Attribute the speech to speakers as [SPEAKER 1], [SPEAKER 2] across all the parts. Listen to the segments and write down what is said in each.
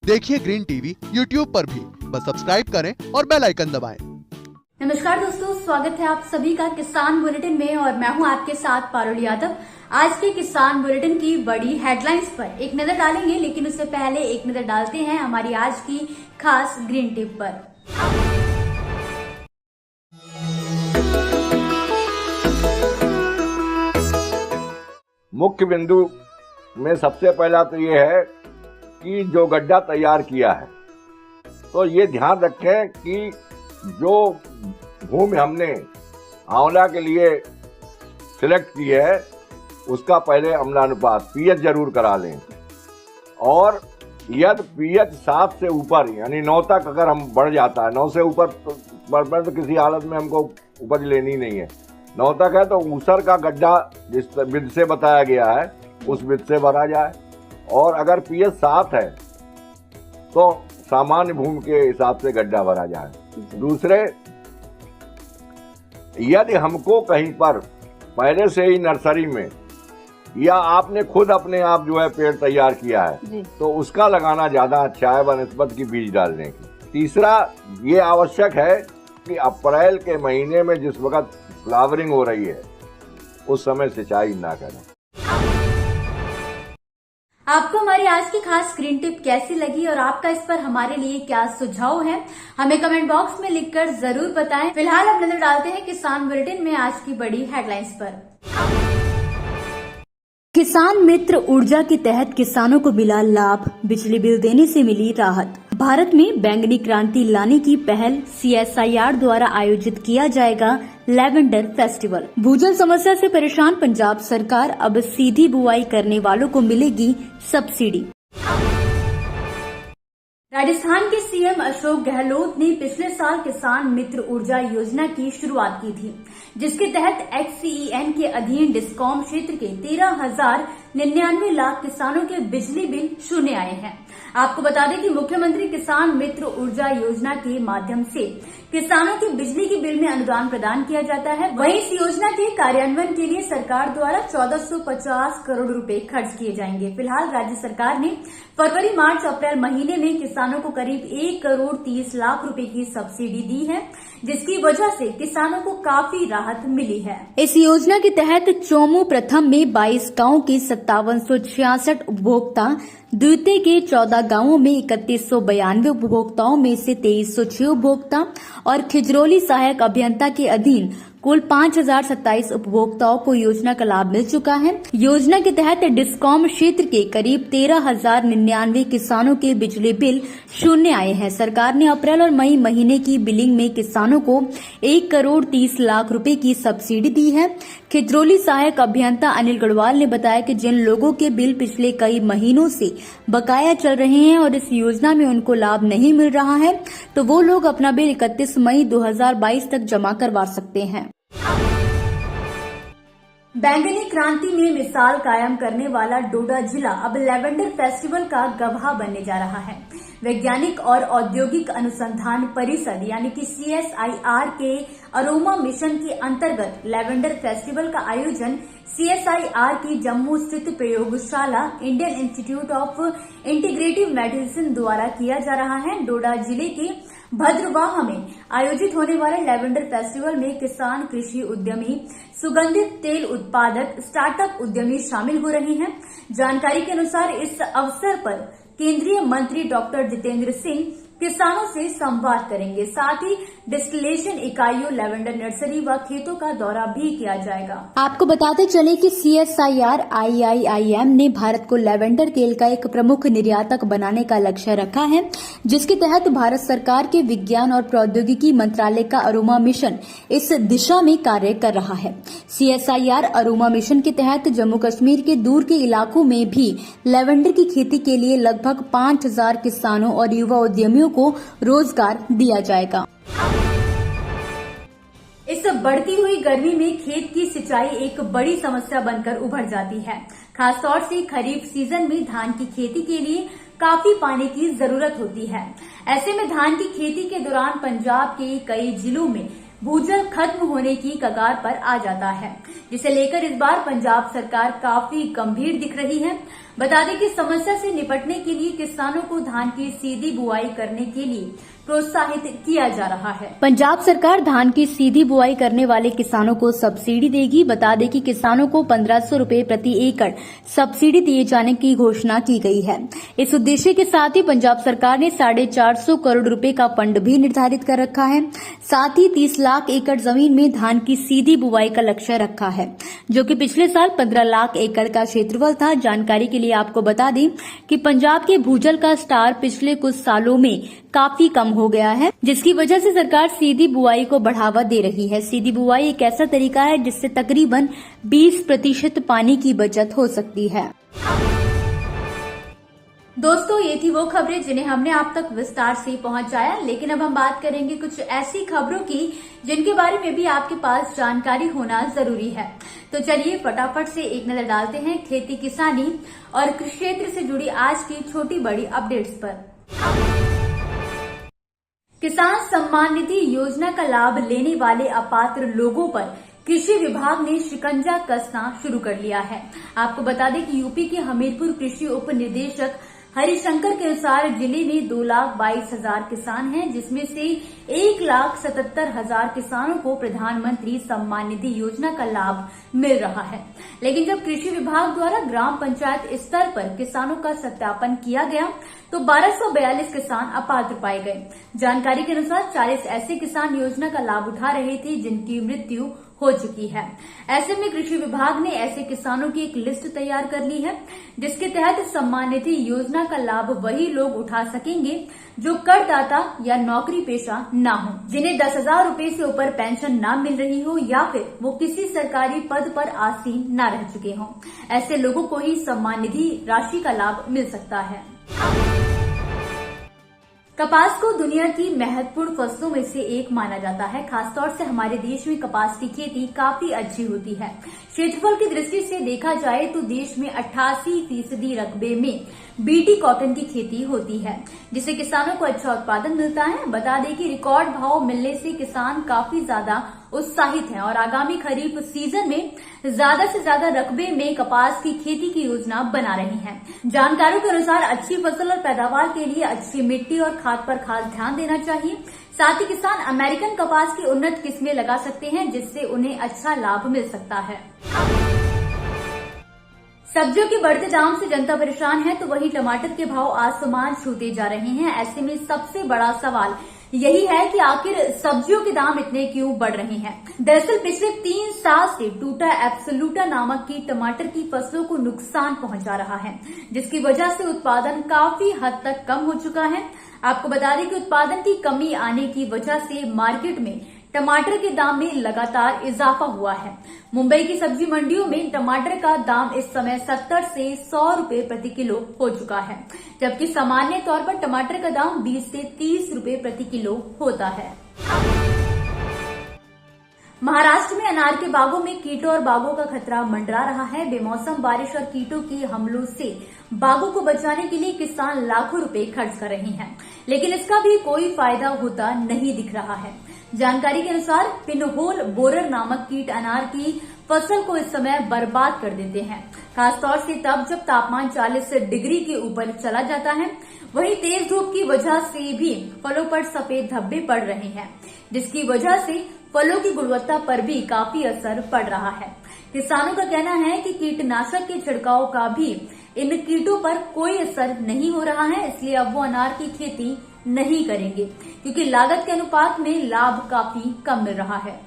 [SPEAKER 1] देखिए green TV YouTube पर भी, बस सब्सक्राइब करें और बेल आइकन दबाएं।
[SPEAKER 2] नमस्कार दोस्तों, स्वागत है आप सभी का किसान बुलेटिन में और मैं हूं आपके साथ पारुल यादव। आज के किसान बुलेटिन की बड़ी हेडलाइंस पर एक नजर डालेंगे, लेकिन उससे पहले एक नजर डालते हैं हमारी आज की खास ग्रीन टिप पर।
[SPEAKER 3] मुख्य बिंदु में सबसे पहला तो ये है कि जो गड्ढा तैयार किया है, तो ये ध्यान रखें कि जो भूमि हमने आंवला के लिए सिलेक्ट की है उसका पहले अम्लानुपात पीएच जरूर करा लें। और यदि पीएच 7 से ऊपर यानी 9 तक अगर हम बढ़ जाता है, 9 से ऊपर तो किसी हालत में हमको उपज लेनी नहीं है। 9 तक है तो ऊसर का गड्ढा जिस विध से बताया गया है उस विध से भरा जाए। और अगर पीएच 7 है तो सामान्य भूमि के हिसाब से गड्ढा भरा जाए। दूसरे, यदि हमको कहीं पर पहले से ही नर्सरी में या आपने खुद अपने आप जो है पेड़ तैयार किया है तो उसका लगाना ज्यादा अच्छा है बनस्पत की बीज डालने की। तीसरा, ये आवश्यक है कि अप्रैल के महीने में जिस वक्त फ्लावरिंग हो रही है उस समय सिंचाई ना करें।
[SPEAKER 2] आपको हमारी आज की खास ग्रीन टिप कैसी लगी और आपका इस पर हमारे लिए क्या सुझाव है, हमें कमेंट बॉक्स में लिखकर जरूर बताएं। फिलहाल अब नजर डालते हैं किसान बुलेटिन में आज की बड़ी हेडलाइंस पर। किसान मित्र ऊर्जा के तहत किसानों को मिला लाभ, बिजली बिल देने से मिली राहत। भारत में बैंगनी क्रांति लाने की पहल CSIR द्वारा आयोजित किया जाएगा लैवेंडर फेस्टिवल। भूजल समस्या से परेशान पंजाब सरकार अब सीधी बुआई करने वालों को मिलेगी सब्सिडी। राजस्थान के सीएम अशोक गहलोत ने पिछले साल किसान मित्र ऊर्जा योजना की शुरुआत की थी, जिसके तहत XCEN के अधीन डिस्कॉम क्षेत्र के 13,099 लाख किसानों के बिजली बिल शून्य आए हैं। आपको बता दें कि मुख्यमंत्री किसान मित्र ऊर्जा योजना के माध्यम से किसानों के बिजली के बिल में अनुदान प्रदान किया जाता है। वहीं इस योजना के कार्यान्वयन के लिए सरकार द्वारा 1450 करोड़ रुपए खर्च किए जाएंगे। फिलहाल राज्य सरकार ने फरवरी, मार्च, अप्रैल महीने में किसानों को करीब 1 करोड़ 30 लाख रुपए की सब्सिडी दी है, जिसकी वजह से किसानों को काफी राहत मिली है। इस योजना के तहत चोमू प्रथम में 22 गाँव के 5766 उपभोक्ता, द्वितीय के 14 गांवों में 3192 उपभोक्ताओं में से 2306 उपभोक्ता और खिजरौली सहायक अभियंता के अधीन कुल 5027 उपभोक्ताओं को योजना का लाभ मिल चुका है। योजना के तहत डिस्कॉम क्षेत्र के करीब 13,099 किसानों के बिजली बिल शून्य आए हैं। सरकार ने अप्रैल और मई महीने की बिलिंग में किसानों को 1 करोड़ 30 लाख रुपए की सब्सिडी दी है। खिजरौली सहायक अभियंता अनिल गढ़वाल ने बताया कि जिन लोगों के बिल पिछले कई महीनों से बकाया चल रहे हैं और इस योजना में उनको लाभ नहीं मिल रहा है, तो वो लोग अपना बिल 31 मई 2022 तक जमा करवा सकते हैं। बैंगनी क्रांति में मिसाल कायम करने वाला डोडा जिला अब लैवेंडर फेस्टिवल का गवाह बनने जा रहा है। वैज्ञानिक और औद्योगिक अनुसंधान परिषद यानी कि CSIR के अरोमा मिशन के अंतर्गत लैवेंडर फेस्टिवल का आयोजन CSIR की जम्मू स्थित प्रयोगशाला Indian institute of integrative medicine द्वारा किया जा रहा है। डोडा जिले के भद्रवाह में आयोजित होने वाले लैवेंडर फेस्टिवल में किसान, कृषि उद्यमी, सुगंधित तेल उत्पादक, स्टार्टअप उद्यमी शामिल हो रहे हैं। जानकारी के अनुसार इस अवसर पर केंद्रीय मंत्री डॉक्टर जितेंद्र सिंह किसानों से संवाद करेंगे। साथ ही डिस्टिलेशन इकाइयों, लैवेंडर नर्सरी व खेतों का दौरा भी किया जाएगा। आपको बताते चले कि CSIR IIIM ने भारत को लैवेंडर तेल का एक प्रमुख निर्यातक बनाने का लक्ष्य रखा है, जिसके तहत भारत सरकार के विज्ञान और प्रौद्योगिकी मंत्रालय का अरोमा मिशन इस दिशा में कार्य कर रहा है। CSIR अरोमा मिशन के तहत जम्मू कश्मीर के दूर के इलाकों में भी लैवेंडर की खेती के लिए लगभग 5000 किसानों और युवा उद्यमियों को रोजगार दिया जाएगा। इस बढ़ती हुई गर्मी में खेत की सिंचाई एक बड़ी समस्या बनकर उभर जाती है। खासतौर से खरीफ सीजन में धान की खेती के लिए काफी पानी की जरूरत होती है। ऐसे में धान की खेती के दौरान पंजाब के कई जिलों में भूजल खत्म होने की कगार पर आ जाता है, जिसे लेकर इस बार पंजाब सरकार काफी गंभीर दिख रही है। बता दें कि समस्या से निपटने के लिए किसानों को धान की सीधी बुआई करने के लिए प्रोत्साहित किया जा रहा है। पंजाब सरकार धान की सीधी बुआई करने वाले किसानों को सब्सिडी देगी। बता दें कि किसानों को 1500 रुपए प्रति एकड़ सब्सिडी दिए जाने की घोषणा की गई है। इस उद्देश्य के साथ ही पंजाब सरकार ने 450 करोड़ रुपए का फंड भी निर्धारित कर रखा है। साथ ही 30 लाख एकड़ जमीन में धान की सीधी बुआई का लक्ष्य रखा है, जो कि पिछले साल 15 लाख एकड़ का क्षेत्रफल था। जानकारी के लिए आपको बता दें कि पंजाब के भूजल का स्टार पिछले कुछ सालों में काफी कम हो गया है, जिसकी वजह से सरकार सीधी बुआई को बढ़ावा दे रही है। सीधी बुआई एक ऐसा तरीका है जिससे तकरीबन 20% पानी की बचत हो सकती है। दोस्तों, ये थी वो खबरें जिन्हें हमने आप तक विस्तार से पहुंचाया, लेकिन अब हम बात करेंगे कुछ ऐसी खबरों की जिनके बारे में भी आपके पास जानकारी होना जरूरी है। तो चलिए फटाफट से एक नजर डालते हैं खेती किसानी और कृषि क्षेत्र से जुड़ी आज की छोटी बड़ी अपडेट्स पर। किसान सम्मान निधि योजना का लाभ लेने वाले अपात्र लोगों पर कृषि विभाग ने शिकंजा कसना शुरू कर लिया है। आपको बता दें कि यूपी के हमीरपुर कृषि उप निदेशक हरिशंकर के अनुसार जिले में 2,22,000 किसान हैं, जिसमें से 1,77,000 किसानों को प्रधानमंत्री सम्मान निधि योजना का लाभ मिल रहा है। लेकिन जब कृषि विभाग द्वारा ग्राम पंचायत स्तर पर किसानों का सत्यापन किया गया तो 1242 किसान अपात्र पाए गए। जानकारी के अनुसार 40 ऐसे किसान योजना का लाभ उठा रहे थे जिनकी मृत्यु हो चुकी है। ऐसे में कृषि विभाग ने ऐसे किसानों की एक लिस्ट तैयार कर ली है, जिसके तहत सम्मान निधि योजना का लाभ वही लोग उठा सकेंगे जो करदाता या नौकरी पेशा न हो, जिन्हें 10,000 रुपए से ऊपर पेंशन न मिल रही हो या फिर वो किसी सरकारी पद पर आसीन न रह चुके हों। ऐसे लोगों को ही सम्मान निधि राशि का लाभ मिल सकता है। कपास को दुनिया की महत्वपूर्ण फसलों में से एक माना जाता है। खासतौर से हमारे देश में कपास की खेती काफी अच्छी होती है। क्षेत्रफल की दृष्टि से देखा जाए तो देश में 88% रकबे में बीटी कॉटन की खेती होती है, जिससे किसानों को अच्छा उत्पादन मिलता है। बता दें कि रिकॉर्ड भाव मिलने से किसान काफी ज्यादा उत्साहित हैं और आगामी खरीफ सीजन में ज्यादा से ज्यादा रकबे में कपास की खेती की योजना बना रही हैं। जानकारों के अनुसार अच्छी फसल और पैदावार के लिए अच्छी मिट्टी और खाद पर खास ध्यान देना चाहिए। साथ ही किसान अमेरिकन कपास की उन्नत किस्में लगा सकते हैं, जिससे उन्हें अच्छा लाभ मिल सकता है। सब्जियों के बढ़ते दाम से जनता परेशान है, तो वहीं टमाटर के भाव आसमान छूते जा रहे हैं। ऐसे में सबसे बड़ा सवाल यही है कि आखिर सब्जियों के दाम इतने क्यों बढ़ रहे हैं। दरअसल पिछले 3 साल से टूटा एब्सोल्यूटा नामक कीट टमाटर की फसलों को नुकसान पहुंचा रहा है, जिसकी वजह से उत्पादन काफी हद तक कम हो चुका है। आपको बता दें कि उत्पादन की कमी आने की वजह से मार्केट में टमाटर के दाम में लगातार इजाफा हुआ है। मुंबई की सब्जी मंडियों में टमाटर का दाम इस समय 70 से 100 रुपए प्रति किलो हो चुका है, जबकि सामान्य तौर पर टमाटर का दाम 20 से 30 रुपए प्रति किलो होता है। महाराष्ट्र में अनार के बागों में कीटों और बागों का खतरा मंडरा रहा है। बेमौसम बारिश और कीटों के हमलों से बागों को बचाने के लिए किसान लाखों रुपए खर्च कर रहे हैं, लेकिन इसका भी कोई फायदा होता नहीं दिख रहा है। जानकारी के अनुसार पिनहोल बोरर नामक कीट अनार की फसल को इस समय बर्बाद कर देते हैं, खासतौर से तब जब तापमान 40 डिग्री के ऊपर चला जाता है। वहीं तेज धूप की वजह से भी फलों पर सफेद धब्बे पड़ रहे हैं, जिसकी वजह से फलों की गुणवत्ता पर भी काफी असर पड़ रहा है। किसानों का कहना है कि कीटनाशक के छिड़काव का भी इन कीटों पर कोई असर नहीं हो रहा है, इसलिए अब वो अनार की खेती नहीं करेंगे, क्योंकि लागत के अनुपात में लाभ काफी कम मिल रहा है।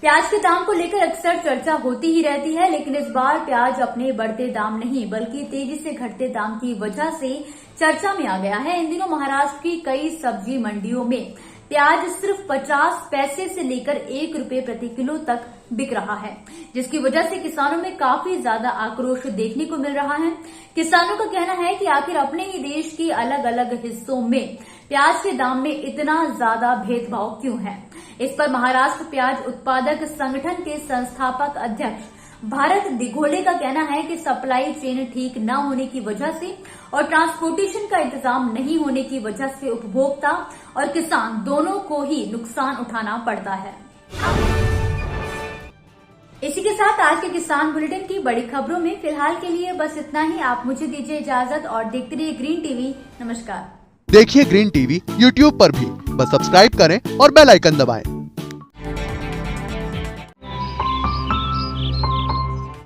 [SPEAKER 2] प्याज के दाम को लेकर अक्सर चर्चा होती ही रहती है, लेकिन इस बार प्याज अपने बढ़ते दाम नहीं बल्कि तेजी से घटते दाम की वजह से चर्चा में आ गया है। इन दिनों महाराष्ट्र की कई सब्जी मंडियों में प्याज सिर्फ 50 पैसे से लेकर 1 रुपए प्रति किलो तक बिक रहा है, जिसकी वजह से किसानों में काफी ज्यादा आक्रोश देखने को मिल रहा है। किसानों का कहना है कि आखिर अपने ही देश के अलग अलग हिस्सों में प्याज के दाम में इतना ज्यादा भेदभाव क्यों है। इस पर महाराष्ट्र प्याज उत्पादक संगठन के संस्थापक अध्यक्ष भारत दिघोले का कहना है कि सप्लाई चेन ठीक न होने की वजह से और ट्रांसपोर्टेशन का इंतजाम नहीं होने की वजह से उपभोक्ता और किसान दोनों को ही नुकसान उठाना पड़ता है। इसी के साथ आज के किसान बुलेटिन की बड़ी खबरों में फिलहाल के लिए बस इतना ही। आप मुझे दीजिए इजाजत और देखते रहिए ग्रीन टीवी। नमस्कार।
[SPEAKER 1] देखिए ग्रीन टीवी यूट्यूब पर भी, बस सब्सक्राइब करें और बेल आइकन दबाएं।